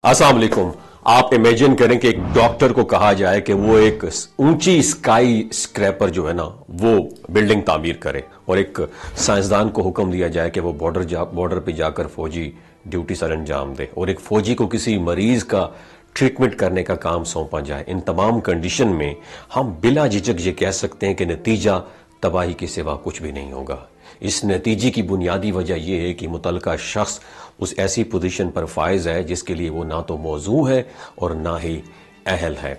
अस्सलाम वालेकुम। आप इमेजिन करें कि एक डॉक्टर को कहा जाए कि वो एक ऊंची स्काई स्क्रैपर जो है ना वो बिल्डिंग तामीर करे, और एक साइंसदान को हुक्म दिया जाए कि वो बॉर्डर पे जाकर फौजी ड्यूटी सर अंजाम दे, और एक फौजी को किसी मरीज का ट्रीटमेंट करने का काम सौंपा जाए। इन तमाम कंडीशन में हम बिला झिझक ये कह सकते हैं कि नतीजा तबाही के सिवा कुछ भी नहीं होगा। इस नतीजे की बुनियादी वजह यह है कि मुतलका शख्स उस ऐसी पोजीशन पर फायज है जिसके लिए वो ना तो मौजू है और ना ही अहल है।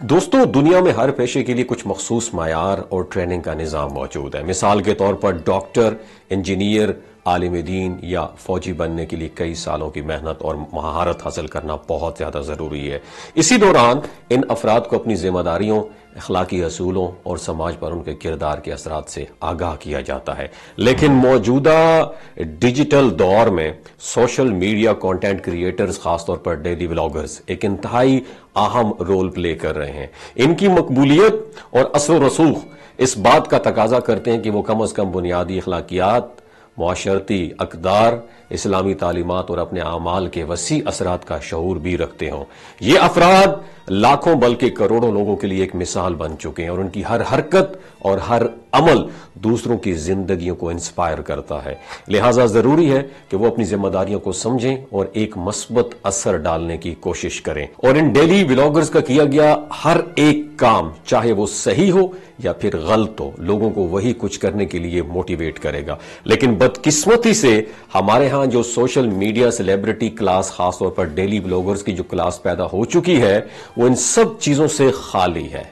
दोस्तों, दुनिया में हर पेशे के लिए कुछ मखसूस मायार और ट्रेनिंग का निज़ाम मौजूद है। मिसाल के तौर पर डॉक्टर, इंजीनियर, आलिम दीन या फौजी बनने के लिए कई सालों की मेहनत और महारत हासिल करना बहुत ज़्यादा ज़रूरी है। इसी दौरान इन अफराद को अपनी जिम्मेदारियों, अखलाकी असूलों और समाज पर उनके किरदार के असरात से आगाह किया जाता है। लेकिन मौजूदा डिजिटल दौर में सोशल मीडिया कंटेंट क्रिएटर्स, खासतौर पर डेली व्लॉगर्स, एक इंतहाई अहम रोल प्ले कर रहे हैं। इनकी मकबूलियत और असर रसूख इस बात का तकाजा करते हैं कि वो कम अज कम बुनियादी अखलाकियात, मुआशरती अक़दार, इस्लामी तालीमात और अपने आमाल के वसी असरात का शऊर भी रखते हों। ये अफराद लाखों बल्कि करोड़ों लोगों के लिए एक मिसाल बन चुके हैं, और उनकी हर हरकत और हर अमल दूसरों की जिंदगियों को इंस्पायर करता है। लिहाजा जरूरी है कि वो अपनी जिम्मेदारियों को समझें और एक मस्बत असर डालने की कोशिश करें। और इन डेली व्लॉगर्स का किया गया हर एक काम, चाहे वो सही हो या फिर गलत हो, लोगों को वही कुछ करने के लिए मोटिवेट करेगा। लेकिन बदकिस्मती से हमारे यहां जो सोशल मीडिया सेलिब्रिटी क्लास, खासतौर पर डेली व्लॉगर्स की जो क्लास पैदा हो चुकी है, वो इन सब चीजों से खाली है।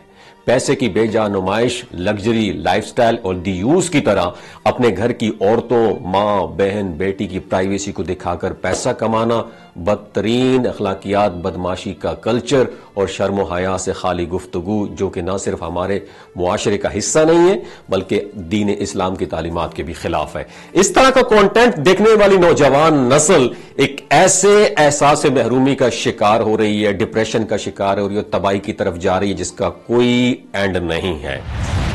पैसे की बेजा नुमाइश, लग्जरी लाइफस्टाइल और डियूज की तरह अपने घर की औरतों, मां, बहन, बेटी की प्राइवेसी को दिखाकर पैसा कमाना, बदतरीन अखलाकियात, बदमाशी का कल्चर और शर्म हया से खाली गुफ्तगू, जो कि ना सिर्फ हमारे मुआशरे का हिस्सा नहीं है बल्कि दीन इस्लाम की तालीमात के भी खिलाफ है। इस तरह का कंटेंट देखने वाली नौजवान नस्ल एक ऐसे एहसास से महरूमी का शिकार हो रही है, डिप्रेशन का शिकार हो रही है, तबाही की तरफ जा रही है जिसका कोई एंड नहीं है।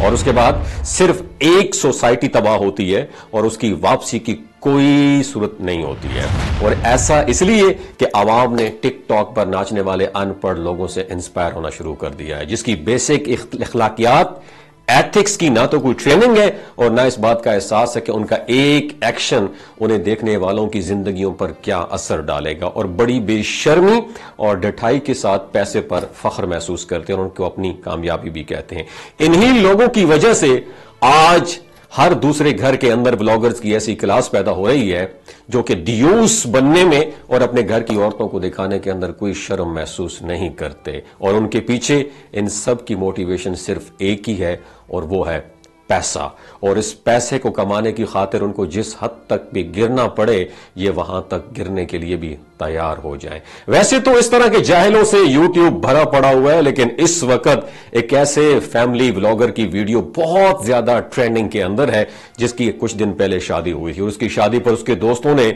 और उसके बाद सिर्फ एक सोसाइटी तबाह होती है और उसकी वापसी की कोई सूरत नहीं होती है। और ऐसा इसलिए कि आवाम ने टिकटॉक पर नाचने वाले अनपढ़ लोगों से इंस्पायर होना शुरू कर दिया है, जिसकी बेसिक अखलाकियात, एथिक्स की ना तो कोई ट्रेनिंग है और ना इस बात का एहसास है कि उनका एक एक्शन उन्हें देखने वालों की जिंदगियों पर क्या असर डालेगा, और बड़ी बेशर्मी और ढठाई के साथ पैसे पर फख्र महसूस करते हैं और उनको अपनी कामयाबी भी कहते हैं। इन्हीं लोगों की वजह से आज हर दूसरे घर के अंदर ब्लॉगर्स की ऐसी क्लास पैदा हो रही है जो कि डियूस बनने में और अपने घर की औरतों को दिखाने के अंदर कोई शर्म महसूस नहीं करते, और उनके पीछे इन सब की मोटिवेशन सिर्फ एक ही है, और वो है पैसा। और इस पैसे को कमाने की खातिर उनको जिस हद तक भी गिरना पड़े, ये वहां तक गिरने के लिए भी तैयार हो जाए। वैसे तो इस तरह के जाहिलों से यूट्यूब भरा पड़ा हुआ है, लेकिन इस वक्त एक ऐसे फैमिली व्लॉगर की वीडियो बहुत ज्यादा ट्रेंडिंग के अंदर है, जिसकी कुछ दिन पहले शादी हुई थी, और उसकी शादी पर उसके दोस्तों ने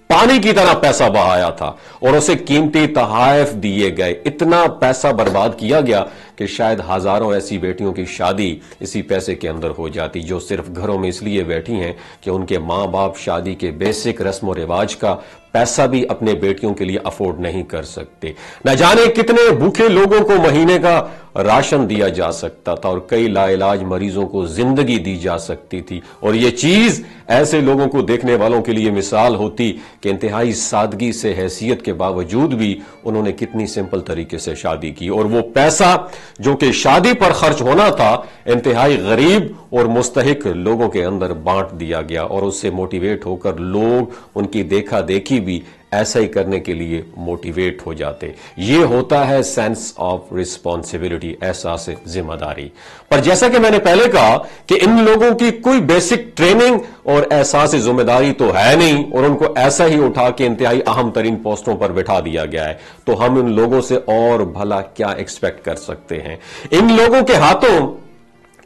पानी की तरह पैसा बहाया था और उसे कीमती तोहफे दिए गए। इतना पैसा बर्बाद किया गया कि शायद हजारों ऐसी बेटियों की शादी इसी पैसे के अंदर हो जाती, जो सिर्फ घरों में इसलिए बैठी हैं कि उनके मां बाप शादी के बेसिक रस्म और रिवाज का पैसा भी अपने बेटियों के लिए अफोर्ड नहीं कर सकते। न जाने कितने भूखे लोगों को महीने का राशन दिया जा सकता था और कई लाइलाज मरीजों को जिंदगी दी जा सकती थी, और यह चीज ऐसे लोगों को देखने वालों के लिए मिसाल होती कि इंतहाई सादगी से, हैसियत के बावजूद भी उन्होंने कितनी सिंपल तरीके से शादी की, और वो पैसा जो कि शादी पर खर्च होना था इंतहाई गरीब और मुस्तहिक लोगों के अंदर बांट दिया गया, और उससे मोटिवेट होकर लोग उनकी देखा देखी भी ऐसा ही करने के लिए मोटिवेट हो जाते। ये होता है सेंस ऑफ रिस्पॉन्सिबिलिटी, एहसास जिम्मेदारी। पर जैसा कि मैंने पहले कहा कि इन लोगों की कोई बेसिक ट्रेनिंग और एहसास जिम्मेदारी तो है नहीं, और उनको ऐसा ही उठा के इंतहाई अहम तरीन पोस्टों पर बिठा दिया गया है, तो हम इन लोगों से और भला क्या एक्सपेक्ट कर सकते हैं। इन लोगों के हाथों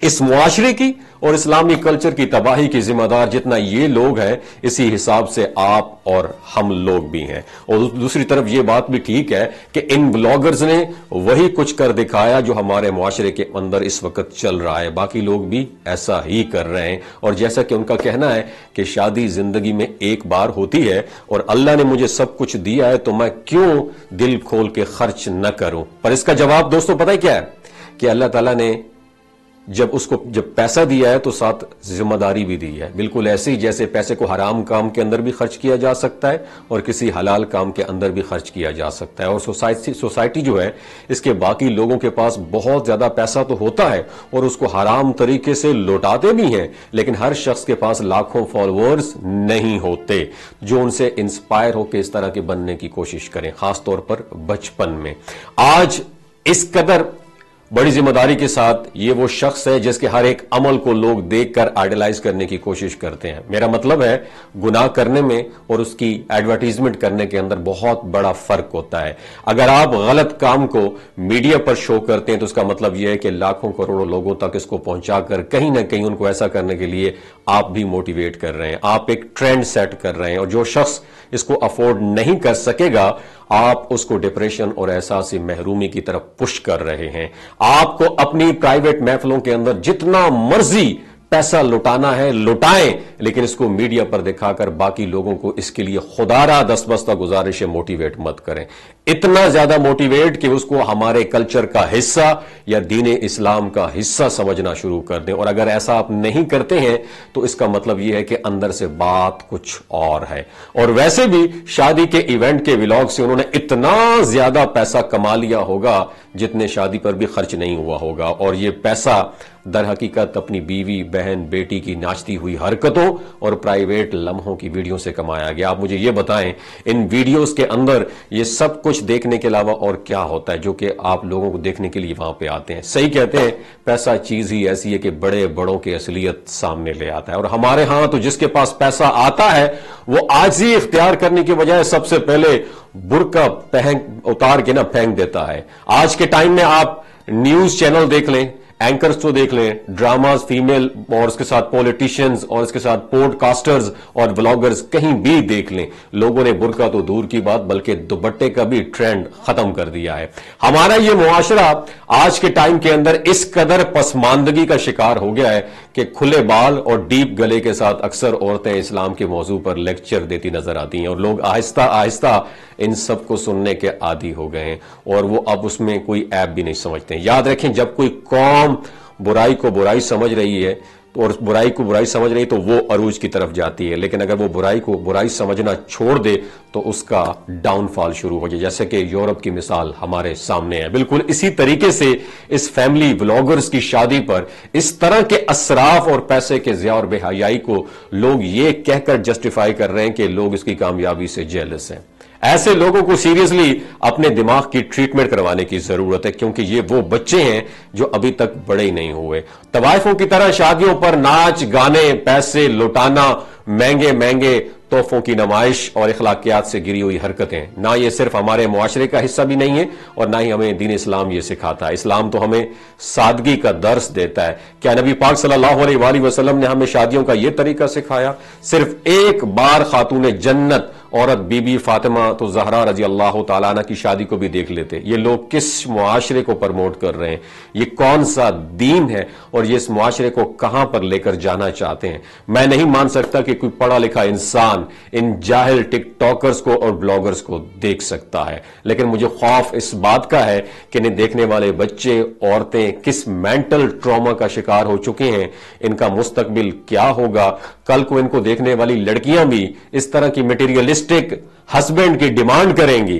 اس معاشرے کی اور اسلامی کلچر کی تباہی کی ذمہ دار جتنا یہ لوگ ہیں، اسی حساب سے آپ اور ہم لوگ بھی ہیں۔ اور دوسری طرف یہ بات بھی ٹھیک ہے کہ ان بلاگرز نے وہی کچھ کر دکھایا جو ہمارے معاشرے کے اندر اس وقت چل رہا ہے، باقی لوگ بھی ایسا ہی کر رہے ہیں۔ اور جیسا کہ ان کا کہنا ہے کہ شادی زندگی میں ایک بار ہوتی ہے اور اللہ نے مجھے سب کچھ دیا ہے تو میں کیوں دل کھول کے خرچ نہ کروں، پر اس کا جواب دوستو پتہ ہے کیا ہے کہ اللہ تعالیٰ نے جب پیسہ دیا ہے تو ساتھ ذمہ داری بھی دی ہے، بالکل ایسے ہی جیسے پیسے کو حرام کام کے اندر بھی خرچ کیا جا سکتا ہے اور کسی حلال کام کے اندر بھی خرچ کیا جا سکتا ہے۔ اور سوسائٹی جو ہے اس کے باقی لوگوں کے پاس بہت زیادہ پیسہ تو ہوتا ہے اور اس کو حرام طریقے سے لوٹاتے بھی ہیں، لیکن ہر شخص کے پاس لاکھوں فالوورز نہیں ہوتے جو ان سے انسپائر ہو کے اس طرح کے بننے کی کوشش کریں، خاص طور پر بچپن میں۔ آج اس قدر بڑی ذمہ داری کے ساتھ یہ وہ شخص ہے جس کے ہر ایک عمل کو لوگ دیکھ کر آئیڈیلائز کرنے کی کوشش کرتے ہیں۔ میرا مطلب ہے گناہ کرنے میں اور اس کی ایڈورٹیزمنٹ کرنے کے اندر بہت بڑا فرق ہوتا ہے۔ اگر آپ غلط کام کو میڈیا پر شو کرتے ہیں تو اس کا مطلب یہ ہے کہ لاکھوں کروڑوں لوگوں تک اس کو پہنچا کر کہیں نہ کہیں ان کو ایسا کرنے کے لیے آپ بھی موٹیویٹ کر رہے ہیں، آپ ایک ٹرینڈ سیٹ کر رہے ہیں، اور جو شخص اس کو افورڈ نہیں کر سکے گا آپ اس کو ڈپریشن اور احساس محرومی کی طرف پش کر رہے ہیں۔ آپ کو اپنی پرائیویٹ محفلوں کے اندر جتنا مرضی پیسہ لٹانا ہے لٹائیں، لیکن اس کو میڈیا پر دکھا کر باقی لوگوں کو اس کے لیے خدا را دستبستہ گزارش ہے موٹیویٹ مت کریں، اتنا زیادہ موٹیویٹ کہ اس کو ہمارے کلچر کا حصہ یا دین اسلام کا حصہ سمجھنا شروع کر دیں۔ اور اگر ایسا آپ نہیں کرتے ہیں تو اس کا مطلب یہ ہے کہ اندر سے بات کچھ اور ہے۔ اور ویسے بھی شادی کے ایونٹ کے ولاگ سے انہوں نے اتنا زیادہ پیسہ کما لیا ہوگا جتنے شادی پر بھی خرچ نہیں ہوا ہوگا، اور یہ پیسہ در حقیقت اپنی بیوی، بہن، بیٹی کی ناچتی ہوئی حرکتوں اور پرائیویٹ لمحوں کی ویڈیو سے کمایا گیا۔ آپ مجھے یہ بتائیں ان ویڈیوز کے اندر یہ سب کچھ دیکھنے کے علاوہ اور کیا ہوتا ہے جو کہ آپ لوگوں کو دیکھنے کے لیے وہاں پہ آتے ہیں؟ صحیح کہتے ہیں، پیسہ چیز ہی ایسی ہے کہ بڑے بڑوں کی اصلیت سامنے لے آتا ہے، اور ہمارے ہاں تو جس کے پاس پیسہ آتا ہے وہ عاجزی اختیار کرنے کے بجائے سب سے پہلے برقع اتار کے پھینک دیتا ہے۔ آج کے ٹائم میں آپ نیوز چینل دیکھ لیں، اینکرز تو دیکھ لیں، ڈراماز فیمیل اور اس کے ساتھ پولیٹیشنز اور اس کے ساتھ پوڈ کاسٹرز اور بلاگرز کہیں بھی دیکھ لیں، لوگوں نے برقع تو دور کی بات بلکہ دوپٹے کا بھی ٹرینڈ ختم کر دیا ہے۔ ہمارا یہ معاشرہ آج کے ٹائم کے اندر اس قدر پسماندگی کا شکار ہو گیا ہے کہ کھلے بال اور ڈیپ گلے کے ساتھ اکثر عورتیں اسلام کے موضوع پر لیکچر دیتی نظر آتی ہیں، اور لوگ آہستہ آہستہ ان سب کو سننے کے عادی ہو گئے ہیں اور وہ اب اس میں کوئی عیب بھی نہیں سمجھتے ہیں۔ یاد رکھیں، جب کوئی قوم برائی کو برائی سمجھ رہی ہے اور برائی کو برائی سمجھ رہی تو وہ عروج کی طرف جاتی ہے، لیکن اگر وہ برائی کو برائی سمجھنا چھوڑ دے تو اس کا ڈاؤن فال شروع ہو جائے، جیسے کہ یورپ کی مثال ہمارے سامنے ہے۔ بالکل اسی طریقے سے اس فیملی بلاگرز کی شادی پر اس طرح کے اسراف اور پیسے کے ضیاع اور بے حیائی کو لوگ یہ کہہ کر جسٹیفائی کر رہے ہیں کہ لوگ اس کی کامیابی سے جیلس ہیں۔ ایسے لوگوں کو سیریسلی اپنے دماغ کی ٹریٹمنٹ کروانے کی ضرورت ہے، کیونکہ یہ وہ بچے ہیں جو ابھی تک بڑے ہی نہیں ہوئے۔ طوائفوں کی طرح شادیوں پر ناچ گانے، پیسے لٹانا، مہنگے مہنگے تحفوں کی نمائش اور اخلاقیات سے گری ہوئی حرکتیں، نہ یہ صرف ہمارے معاشرے کا حصہ بھی نہیں ہے اور نہ ہی ہمیں دین اسلام یہ سکھاتا ہے۔ اسلام تو ہمیں سادگی کا درس دیتا ہے۔ کیا نبی پاک صلی اللہ علیہ وآلہ وسلم نے ہمیں شادیوں کا یہ طریقہ سکھایا؟ صرف ایک بار خاتون جنت عورت بی بی فاطمہ تو زہرا رضی اللہ تعالیٰ عنہ کی شادی کو بھی دیکھ لیتے۔ یہ لوگ کس معاشرے کو پرموٹ کر رہے ہیں؟ یہ کون سا دین ہے اور یہ اس معاشرے کو کہاں پر لے کر جانا چاہتے ہیں؟ میں نہیں مان سکتا کہ کوئی پڑھا لکھا انسان ان جاہل ٹک ٹاکرز کو اور بلاگرز کو دیکھ سکتا ہے، لیکن مجھے خوف اس بات کا ہے کہ انہیں دیکھنے والے بچے، عورتیں کس مینٹل ٹراما کا شکار ہو چکے ہیں، ان کا مستقبل کیا ہوگا۔ کل کو ان کو دیکھنے والی لڑکیاں بھی اس طرح کی میٹیریلسٹک ہسبینڈ کی ڈیمانڈ کریں گی،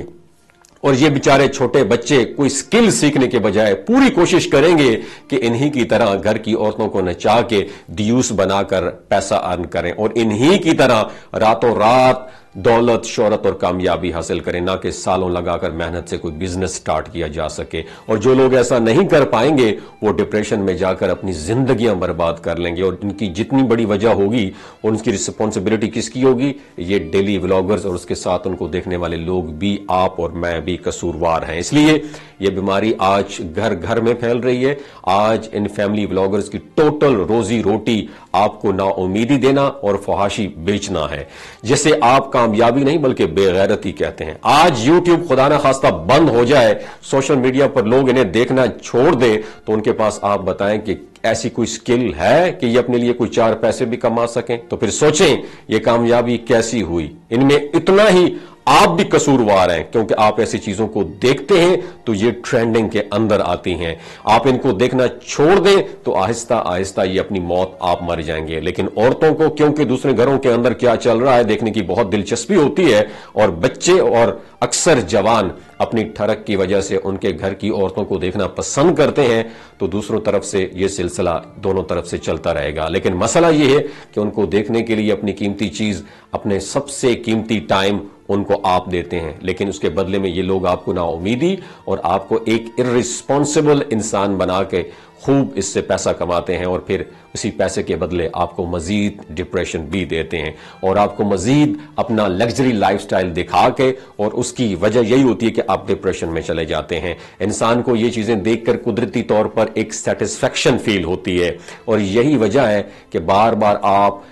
اور یہ بیچارے چھوٹے بچے کوئی سکل سیکھنے کے بجائے پوری کوشش کریں گے کہ انہی کی طرح گھر کی عورتوں کو نچا کے ڈیوس بنا کر پیسہ ارن کریں، اور انہی کی طرح راتوں رات दौलत, शोहरत और कामयाबी हासिल करें, ना कि सालों लगाकर मेहनत से कोई बिजनेस स्टार्ट किया जा सके। और जो लोग ऐसा नहीं कर पाएंगे वो डिप्रेशन में जाकर अपनी जिंदगियां बर्बाद कर लेंगे, और इनकी जितनी बड़ी वजह होगी उनकी रिस्पॉन्सिबिलिटी किसकी होगी? ये डेली व्लॉगर्स और उसके साथ उनको देखने वाले लोग भी, आप और मैं भी कसूरवार हैं। इसलिए ये बीमारी आज घर घर में फैल रही है। आज इन फैमिली व्लॉगर्स की टोटल रोजी रोटी आपको नाउमीदी देना और फहाशी बेचना है, जिसे आप कामयाबी नहीं बल्कि बेगैरती कहते हैं। आज यूट्यूब खुदा ना खास्ता बंद हो जाए, सोशल मीडिया पर लोग इन्हें देखना छोड़ दे, तो उनके पास आप बताएं कि ऐसी कोई स्किल है कि ये अपने लिए कोई 4 पैसे भी कमा सकें? तो फिर सोचें ये कामयाबी कैसी हुई। इनमें इतना ही आप भी कसूरवार हैं, क्योंकि आप ऐसी चीजों को देखते हैं तो ये ट्रेंडिंग के अंदर आती हैं। आप इनको देखना छोड़ दें तो आहिस्ता आहिस्ता ये अपनी मौत आप मर जाएंगे। लेकिन औरतों को क्योंकि दूसरे घरों के अंदर क्या चल रहा है देखने की बहुत दिलचस्पी होती है, और बच्चे और अक्सर जवान अपनी ठरक की वजह से उनके घर की औरतों को देखना पसंद करते हैं, तो दूसरों तरफ से ये सिलसिला दोनों तरफ से चलता रहेगा। लेकिन मसला ये है कि उनको देखने के लिए अपनी कीमती चीज, अपने सबसे कीमती टाइम उनको आप देते हैं, लेकिन उसके बदले में ये लोग आपको नाउमीदी और आपको एक इर्रिस्पॉन्सिबल इंसान बना के खूब इससे पैसा कमाते हैं, और फिर उसी पैसे के बदले आपको मजीद डिप्रेशन भी देते हैं, और आपको मजीद अपना लग्जरी लाइफस्टाइल दिखा के, और उसकी वजह यही होती है कि आप डिप्रेशन में चले जाते हैं। इंसान को ये चीजें देखकर कुदरती तौर पर एक सेटिस्फेक्शन फील होती है, और यही वजह है कि बार बार आप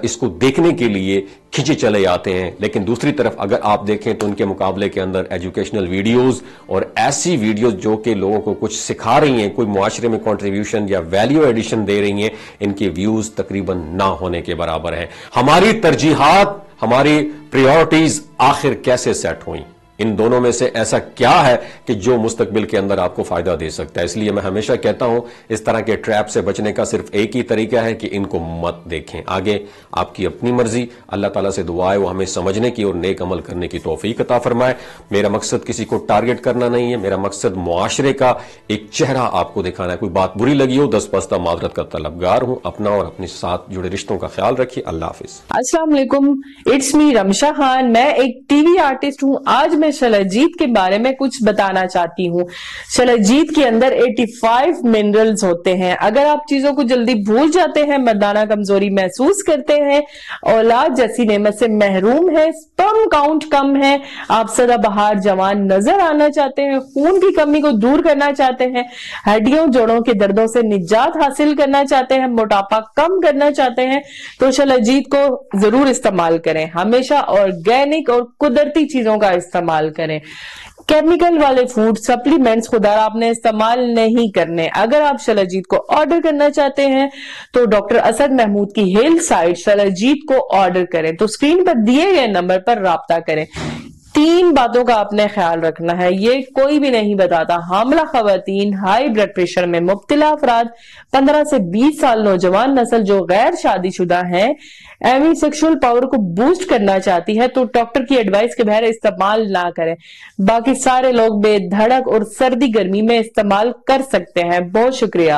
इसको देखने के लिए खिंचे चले जाते हैं। लेकिन दूसरी तरफ अगर आप देखें तो उनके मुकाबले के अंदर एजुकेशनल वीडियोस और ऐसी वीडियोस जो कि लोगों को कुछ सिखा रही हैं, कोई मुआशरे में कंट्रीब्यूशन या वैल्यू एडिशन दे रही हैं, इनके व्यूज तकरीबन ना होने के बराबर हैं। हमारी तरजीहात, हमारी प्रायोरिटीज आखिर कैसे सेट हुई? इन दोनों में से ऐसा क्या है कि जो मुस्तकबिल के अंदर आपको फायदा दे सकता है? इसलिए मैं हमेशा कहता हूं इस तरह के ट्रैप से बचने का सिर्फ एक ही तरीका है कि इनको मत देखें। आगे आपकी अपनी मर्जी। अल्लाह ताला से दुआ है वो हमें समझने की और नेक अमल करने की तौफीक अता फरमाए। मेरा मकसद किसी को टारगेट करना नहीं है, मेरा मकसद मुआशरे का एक चेहरा आपको दिखाना है। कोई बात बुरी लगी हो, दस बस्ता माजरत का तलबगार हूं। अपना और अपने साथ जुड़े रिश्तों का ख्याल रखिए। अल्लाह हाफिज। अस्सलाम वालेकुम, इट्स मी रमशा खान। मैं एक टीवी आर्टिस्ट हूँ। आज मैं शलजीत के बारे में कुछ बताना चाहती हूँ। शलजीत के अंदर 85 मिनरल्स होते हैं। अगर आप चीजों को जल्दी भूल जाते हैं, मर्दाना कमजोरी महसूस करते हैं, औलाद जैसी नेमत से महरूम है, स्पर्म काउंट कम है, आप सदाबहार जवान नजर आना चाहते हैं, खून की कमी को दूर करना चाहते हैं, हड्डियों जोड़ों के दर्दों से निजात हासिल करना चाहते हैं, मोटापा कम करना चाहते हैं, तो शलजीत को जरूर इस्तेमाल करें। हमेशा ऑर्गेनिक और कुदरती चीजों का इस्तेमाल करें। केमिकल वाले फूड सप्लीमेंट्स खुदा आपने इस्तेमाल नहीं करने। अगर आप शलजीत को ऑर्डर करना चाहते हैं तो डॉक्टर असद महमूद की हेल्थ साइट शलजीत को ऑर्डर करें, तो स्क्रीन पर दिए गए नंबर पर राब्ता करें। 3 बातों का आपने ख्याल रखना है, ये कोई भी नहीं बताता। हामला खवातीन, हाई ब्लड प्रेशर में मुब्तला अफराद, 15 से 20 साल नौजवान नस्ल जो गैर शादीशुदा हैं, एमी सेक्सुअल पावर को बूस्ट करना चाहती है, तो डॉक्टर की एडवाइस के बगैर इस्तेमाल ना करें। बाकी सारे लोग बेधड़क और सर्दी गर्मी में इस्तेमाल कर सकते हैं। बहुत शुक्रिया।